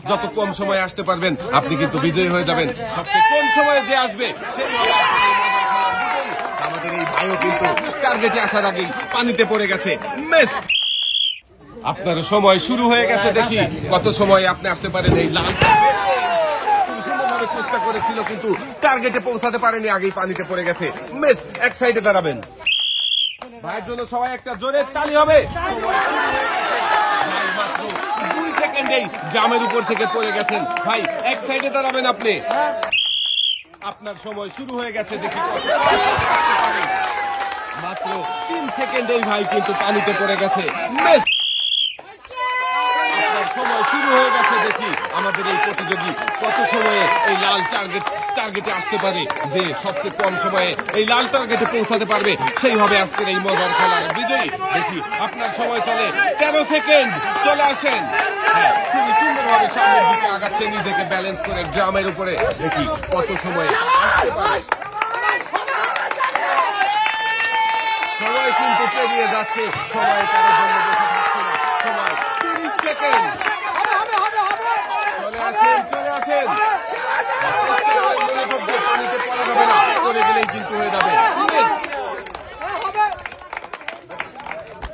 যত কম সময় আসতে পারবেন আপনি কিন্তু বিজয়ী হয়ে যাবেন। সবচেয়ে কম সময়ে যে আসবে সেই আমাদের এই ভাইও কিন্তু টার্গেটে আসার আগেই পানিতে পড়ে গেছে। মিস। আপনার সময় শুরু হয়ে গেছে, দেখি কত সময় আপনি আসতে পারেন। এই লাল সুন্দরভাবে চেষ্টা করেছিল কিন্তু টার্গেটে পৌঁছাতে পারেনি, আগেই পানিতে পড়ে গেছে। মিস। এক সাইডে দাঁড়াবেন। ভাইয়ের জন্য সবাই একটা জোরে তালি হবে। মাত্র 2 সেকেন্ডেই জামের উপর থেকে পড়ে গেছেন। ভাই এক সাইডে দাঁড়াবেন আপনি। আপনার সময় শুরু হয়ে গেছে, দেখি মাত্র 3 সেকেন্ডেই ভাই কিন্তু পানিতে পড়ে গেছে। মিস। সময় শুরু হয়ে গেছে, দেখি আমাদের এই প্রতিযোগী কত সময়ে এই লাল টার্গেটে আসতে পারে। যে সবচেয়ে কম সময়ে এই লাল টার্গেটে পৌঁছাতে পারবে সেই হবে আজকের এই মজার খেলার বিজয়ী। দেখি আপনার সময় চলে 13 সেকেন্ড। চলে আসেন। হ্যাঁ, খুবই সুন্দরভাবে সামনের দিকে আগাচ্ছে, নিজেকে ব্যালেন্স করে ড্রামের উপরে। দেখি কত সময়ে আসতে পারে। সময় কিন্তু পেরিয়ে যাচ্ছে, সময় কারোর জন্য বসে থাকছে না। সময় 30 সেকেন্ড। চলে আসেন। পানিতে পড়া যাবে না, চলে গেলেই কিন্তু হয়ে যাবে।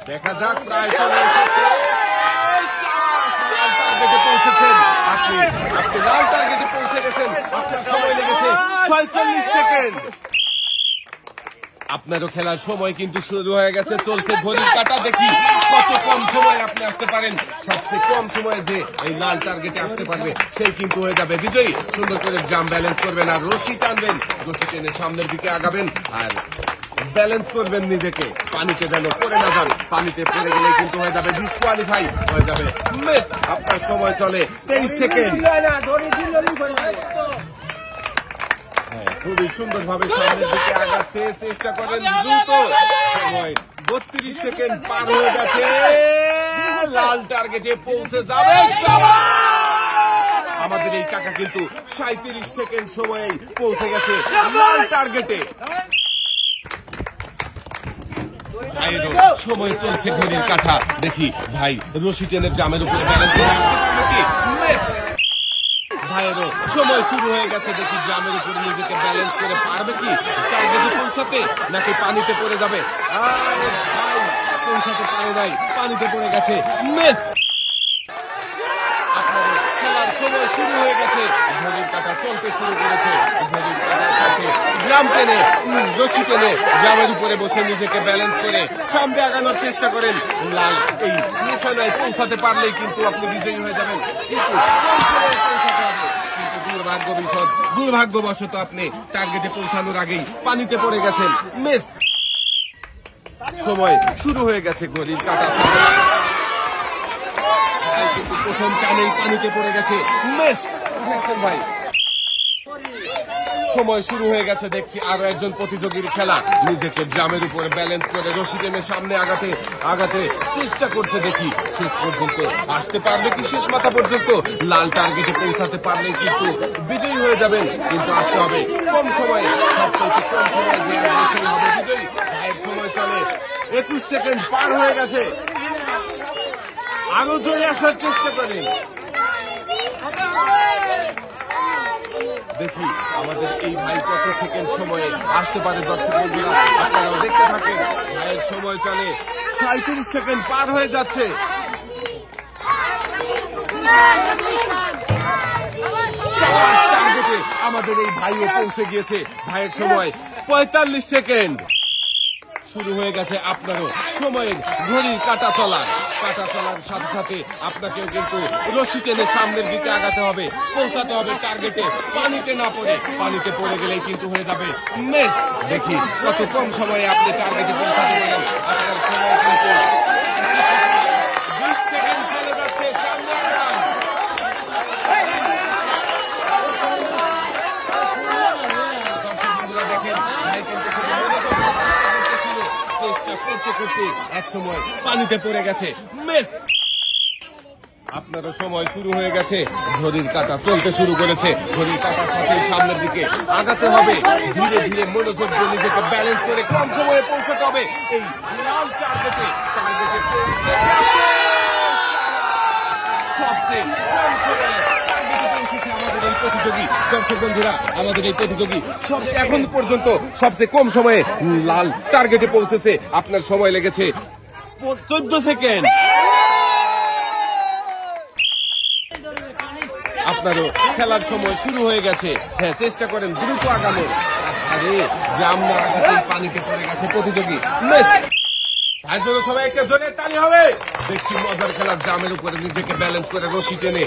দেখা যাক, প্রায় চলে এসেছে। লাল টার্গেটে পৌঁছেছেন আপনি লাল টার্গেটে পৌঁছে গেছেন। আপনার সময় লেগেছে 46 সেকেন্ড। আপনারও খেলার সময় কিন্তু শুরু হয়ে গেছে, চলছে ঘড়ির কাঁটা। দেখি কত কম সময় আপনি আসতে পারেন। সবচেয়ে কম সময়ে যে এই লাল টার্গেটে আসতে পারবে সেই কিন্তু হয়ে যাবে বিজয়ী। সুন্দর করে ড্রাম ব্যালেন্স করবেন আর রশি টানবেন। রশি টেনে সামনের দিকে আগাবেন আর ব্যালেন্স করবেন নিজেকে, পানিতে যেন পড়ে না যান। পানিতে পড়ে গেলে কিন্তু হয়ে যাবে ডিসকোয়ালিফাই হয়ে যাবে। মিস। আপনার সময় চলে 23 সেকেন্ড। খুবই সুন্দরভাবে সামনের দিকে আগাচ্ছে, চেষ্টা করেন দ্রুত। সময় 32 সেকেন্ড পার হয়ে গেছে। লাল টার্গেটে পৌঁছে যাবে। আমাদের এই কাকা কিন্তু 37 সেকেন্ড সময়ে পৌঁছে গেছে লাল টার্গেটে। সময় চলছে ঘড়ির কাঁটা। দেখি ভাই রশি টেনের জামের উপরে ব্যালেন্স করে আসতে পারবে কি? ভাইয়েরও সময় শুরু হয়ে গেছে, দেখি জামের উপরে নিজেকে ব্যালেন্স করে পারবে কি টার্গেটে পৌঁছাতে, নাকি পানিতে পড়ে যাবে। ভাই পৌঁছাতে পারে নাই, পানিতে পড়ে গেছে। মিস। আপনাদের খেলার সময় শুরু হয়ে গেছে, ঘড়ির কাঁটা চলতে শুরু করেছে। ঘড়ির কাঁটার সাথে গ্রাম টেনে রশি টেনে গ্রামের উপরে বসে নিজেকে ব্যালেন্স করে সামনে আগানোর চেষ্টা করেন। লাল এই নিশানায় পৌঁছাতে পারলেই কিন্তু আপনি বিজয়ী হয়ে যাবেন। কিন্তু দুর্ভাগ্যবশত আপনি টার্গেটে পৌঁছানোর আগেই পানিতে পড়ে গেছেন। মিস। সময় শুরু হয়ে গেছে, ঘড়ির কাঁটা কিন্তু প্রথম টানেই পানিতে পড়ে গেছে। মিস। ভাই সময় শুরু হয়ে গেছে, দেখছি আরো একজন প্রতিযোগীর খেলা। নিজেকে ড্রামের উপরে ব্যালেন্স করে রশি টেনে সামনে আগাতে চেষ্টা করছে। দেখি শেষ পর্যন্ত আসতে পারবে কি, শেষ মাথা পর্যন্ত। লাল টার্গেটে পৌঁছাতে পারলে কিন্তু বিজয়ী হয়ে যাবেন, কিন্তু আসতে হবে কম সময়ে। সবচেয়ে কম সময়ে যে আসবে সেই হবে বিজয়ী। ভাইয়ের সময় চলে 21 সেকেন্ড পার হয়ে গেছে। আরো জোরে আসার চেষ্টা করেন। দেখি আমাদের এই ভাই কত সেকেন্ড সময়ে আসতে পারে। দর্শক বন্ধুরা আপনারাও দেখতে থাকেন। ভাইয়ের সময় চলে 37 সেকেন্ড পার হয়ে যাচ্ছে। আমাদের এই ভাইও পৌঁছে গিয়েছে। ভাইয়ের সময় 45 সেকেন্ড। শুরু হয়ে গেছে আপনারও সময়ের ঘড়ির কাঁটা চলার সাথে সাথে আপনাকেও কিন্তু রশি টেনে সামনের দিকে আগাতে হবে, পৌঁছাতে হবে টার্গেটে। পানিতে না পড়ে, পানিতে পড়ে গেলেই কিন্তু হয়ে যাবে মিস। দেখি কত কম সময়ে আপনি টার্গেটে পৌঁছাতে পারেন। আপনার সময় কিন্তু 20 সেকেন্ড চলে যাচ্ছে। সামনে আগান। দেখেন ভাই কিন্তু চেষ্টা করতে এক সময় পানিতে পড়ে গেছে। মিস। আপনারও সময় শুরু হয়ে গেছে, ঘড়ির কাঁটা চলতে শুরু করেছে। ঘড়ির কাঁটার সাথে সামনের দিকে আগাতে হবে, ধীরে ধীরে মনোযোগ দিয়ে নিজেকে ব্যালেন্স করে কম সময়ে পৌঁছাতে হবে এই লাল টার্গেটে। সবচেয়ে কম সময়ে টার্গেটে পৌঁছেছে আমাদের এই প্রতিযোগী। দর্শক বন্ধুরা, আমাদের এই প্রতিযোগী এখন পর্যন্ত সবচেয়ে কম সময়ে লাল টার্গেটে পৌঁছেছে। আপনার সময় লেগেছে 14 সেকেন্ড। আপনারও খেলার সময় শুরু হয়ে গেছে। হ্যাঁ, চেষ্টা করেন দ্রুত আগানোর। আরে জাম না আগাতেই পানিতে পড়ে গেছে প্রতিযোগী। তার জন্য সবাই একটা জোরে তালি হবে। দেখছি মজার খেলার জামের উপরে নিজেকে ব্যালেন্স করে রশি টেনে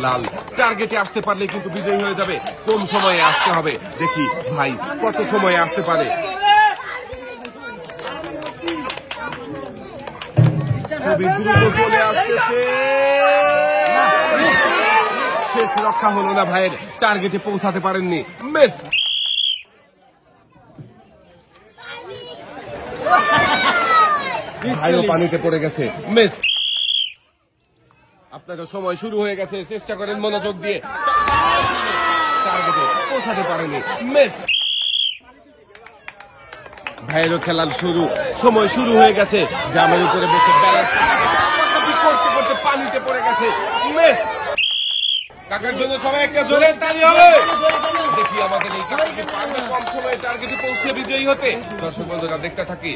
লাল টার্গেটে আসতে পারলে কিন্তু বিজয়ী হয়ে যাবে। কম সময়ে আসতে হবে। দেখি ভাই কত সময়ে আসতে পারে। খুবই দ্রুত চলে আসতেছে। শেষ রক্ষা হলো না ভাইয়ের, টার্গেটে পৌঁছাতে পারেননি। মিস। ভাইও পানিতে পড়ে গেছে। মিস। আপনারও সময় শুরু হয়ে গেছে, চেষ্টা করেন মনোযোগ দিয়ে। টার্গেটে পৌঁছাতে পারেনি। মিস। ভাইয়েরও খেলার সময় শুরু হয়ে গেছে। জামের উপরে বসে ব্যালেন্স করতে করতে পানিতে পড়ে গেছে। মিস। কাকার জন্য সবাই একটা জোরে তালি হবে। দেখি আমাদের এই কাকাকে পারবে কম সময়ে টার্গেটে পৌঁছে বিজয়ী হতে। দর্শক বন্ধুরা, দেখতে থাকি।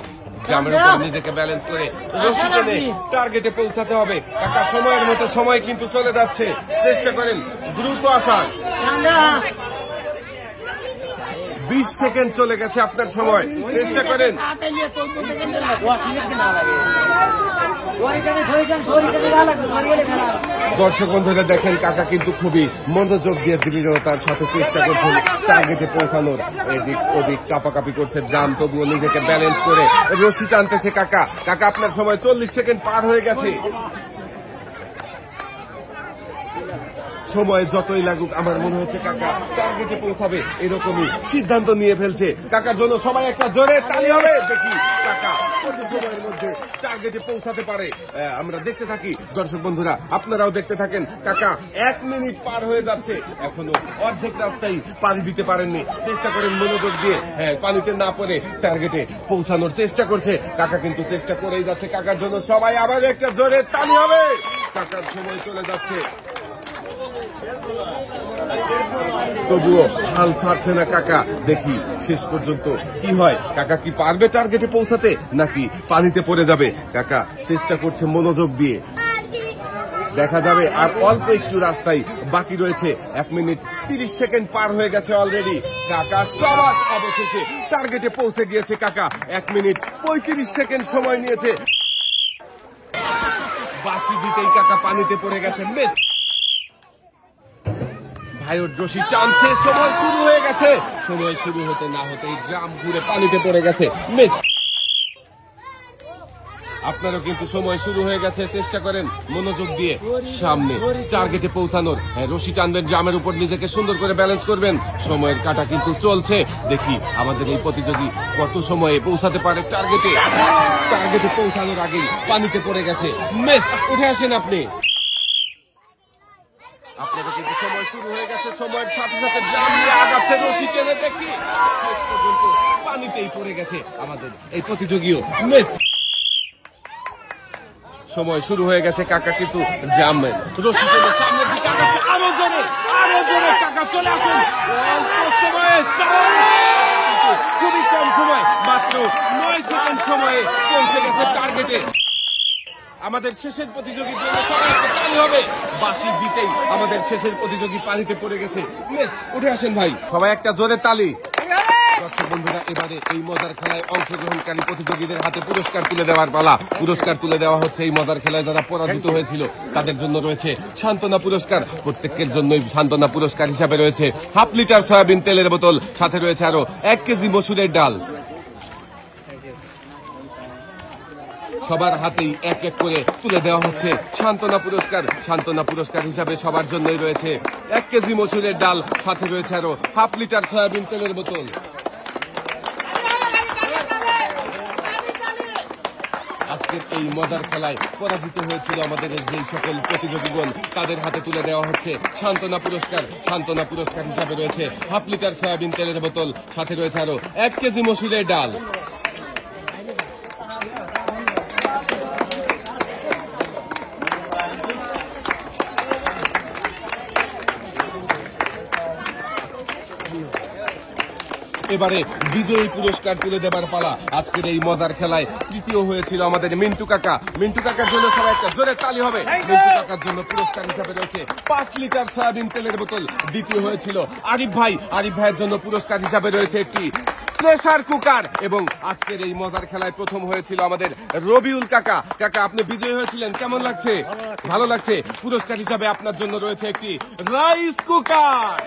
জামের উপর নিজেকে ব্যালেন্স করে রশি টেনে টার্গেটে পৌঁছাতে হবে। কাকা সময়ের মতো সময় কিন্তু চলে যাচ্ছে, চেষ্টা করেন দ্রুত আসার। 20 সেকেন্ড চলে গেছে আপনার সময়, চেষ্টা করেন। দর্শক বন্ধুরা দেখেন, কাকা কিন্তু খুবই মনোযোগ দিয়ে দৃঢ়তার সাথে চেষ্টা করছেন টার্গেটে পৌঁছানোর। এদিক ওদিক কাপাকাপি করছে জাম, তবুও নিজেকে ব্যালেন্স করে রশি টানতেছে কাকা। কাকা আপনার সময় 40 সেকেন্ড পার হয়ে গেছে। সময় যতই লাগুক আমার মনে হচ্ছে কাকা টার্গেটে পৌঁছাবে, এরকমই সিদ্ধান্ত নিয়ে ফেলছে। কাকার জন্য সবাই একটা জোরে তালি হবে। দেখি কাকা কত সময়ের মধ্যে টার্গেটে পৌঁছাতে পারে। আমরা দেখতে থাকি। দর্শক বন্ধুরা, আপনারাও দেখতে থাকেন। কাকা 1 মিনিট পার হয়ে যাচ্ছে, এখনো অর্ধেক রাস্তায় পানি দিতে পারেননি। চেষ্টা করেন মনোযোগ দিয়ে, পানিতে না পড়ে টার্গেটে পৌঁছানোর চেষ্টা করছে। কাকা কিন্তু চেষ্টা করেই যাচ্ছে। কাকার জন্য সবাই আবার একটা জোরে তালি হবে। কাকার সময় চলে যাচ্ছে, তবুও হাল ছাড়ছে না কাকা। দেখি শেষ পর্যন্ত কি হয়। কাকা কি পারবে টার্গেটে পৌঁছাতে, নাকি পানিতে পড়ে যাবে? কাকা চেষ্টা করছে মনোযোগ দিয়ে, দেখা যাবে। আর অল্প একটু রাস্তায় বাকি রয়েছে। 1 মিনিট 30 সেকেন্ড পার হয়ে গেছে অলরেডি। কাকা সবাস অবশেষে টার্গেটে পৌঁছে গিয়েছে। কাকা 1 মিনিট 35 সেকেন্ড সময় নিয়েছে। বাঁশি দিতেই কাকা পানিতে পড়ে গেছে। মিস। ভাইয়ের রশি টানছে, সময় শুরু হয়ে গেছে। সময় শুরু হতে না হতেই জাম ঘুরে পানিতে পড়ে গেছে। মিস। আপনারও কিন্তু সময় শুরু হয়ে গেছে, চেষ্টা করেন মনোযোগ দিয়ে সামনে টার্গেটে পৌঁছানোর। রশি টানবেন, জামের উপর নিজেকে সুন্দর করে ব্যালেন্স করবেন। সময়ের কাটা কিন্তু চলছে। দেখি আমাদের এই প্রতিযোগী কত সময়ে পৌঁছাতে পারে টার্গেটে। টার্গেটে পৌঁছানোর আগেই পানিতে পড়ে গেছে। মিস। উঠে আসেন আপনি। আপনাদের কিন্তু সময় শুরু হয়ে গেছে। সময়ের সাথে সাথে জাম নিয়ে আগাচ্ছে রশি টেনে। দেখি শেষ পর্যন্ত পানিতেই পড়ে গেছে আমাদের এই প্রতিযোগীও। মিস। সময় শুরু হয়ে গেছে। কাকা কিন্তু জাম রশি টেনে সামনের দিকে আগাচ্ছে। আরো জোরে কাকা চলে আসেন। অল্প সময়ে খুবই কম সময়, মাত্র 9 সেকেন্ড সময়ে পৌঁছে গেছে টার্গেটে। আমাদের শেষের প্রতিযোগীর জন্য সবাই একটা তালি হবে। বাঁশি দিতেই আমাদের শেষের প্রতিযোগী পানিতে পড়ে গেছে। উঠে আসেন ভাই, সবাই একটা জোরে তালি। দর্শক বন্ধুরা, এবারে এই মজার খেলায় অংশগ্রহণকারী প্রতিযোগীদের হাতে পুরস্কার তুলে দেওয়ার পালা। পুরস্কার তুলে দেওয়া হচ্ছে এই মজার খেলায় যারা পরাজিত হয়েছিল তাদের জন্য রয়েছে সান্ত্বনা পুরস্কার। প্রত্যেকের জন্যই সান্ত্বনা পুরস্কার হিসাবে রয়েছে 1/2 লিটার সয়াবিন তেলের বোতল, সাথে রয়েছে আরো 1 কেজি মসুরের ডাল। সবার হাতেই এক এক করে তুলে দেওয়া হচ্ছে সান্ত্বনা পুরস্কার। সান্ত্বনা পুরস্কার হিসাবে সবার জন্যই রয়েছে 1 কেজি মসুরের ডাল, সাথে রয়েছে আরো 1/2 লিটার সয়াবিন তেলের বোতল। আজকের এই মজার খেলায় পরাজিত হয়েছিল আমাদের যে সকল প্রতিযোগীগণ, তাদের হাতে তুলে দেওয়া হচ্ছে সান্ত্বনা পুরস্কার। সান্ত্বনা পুরস্কার হিসাবে রয়েছে 1/2 লিটার সয়াবিন তেলের বোতল, সাথে রয়েছে আরো 1 কেজি মসুরের ডাল। এবারে বিজয়ী পুরস্কার তুলে দেবার পালা। আজকের এই মজার খেলায় তৃতীয় হয়েছিল আমাদের মিন্টু কাকা। মিন্টু কাকার জন্য সবাই একটা জোরে তালি হবে। মিন্টু কাকার জন্য পুরস্কার হিসাবে রয়েছে 5 লিটার সয়াবিন তেলের বোতল। দ্বিতীয় হয়েছিল আরিফ ভাই। আরিফ ভাইয়ের জন্য পুরস্কার হিসাবে রয়েছে একটি প্রেসার কুকার। এবং আজকের এই মজার খেলায় প্রথম হয়েছিল আমাদের রবিউল কাকা। কাকা, আপনি বিজয়ী হয়েছিলেন, কেমন লাগছে? ভালো লাগছে। পুরস্কার হিসাবে আপনার জন্য রয়েছে একটি রাইস কুকার।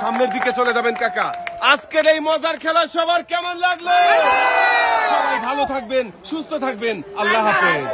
সামনের দিকে চলে যাবেন কাকা। আজকের এই মজার খেলা সবার কেমন লাগলো? সবাই ভালো থাকবেন, সুস্থ থাকবেন। আল্লাহ হাফেজ।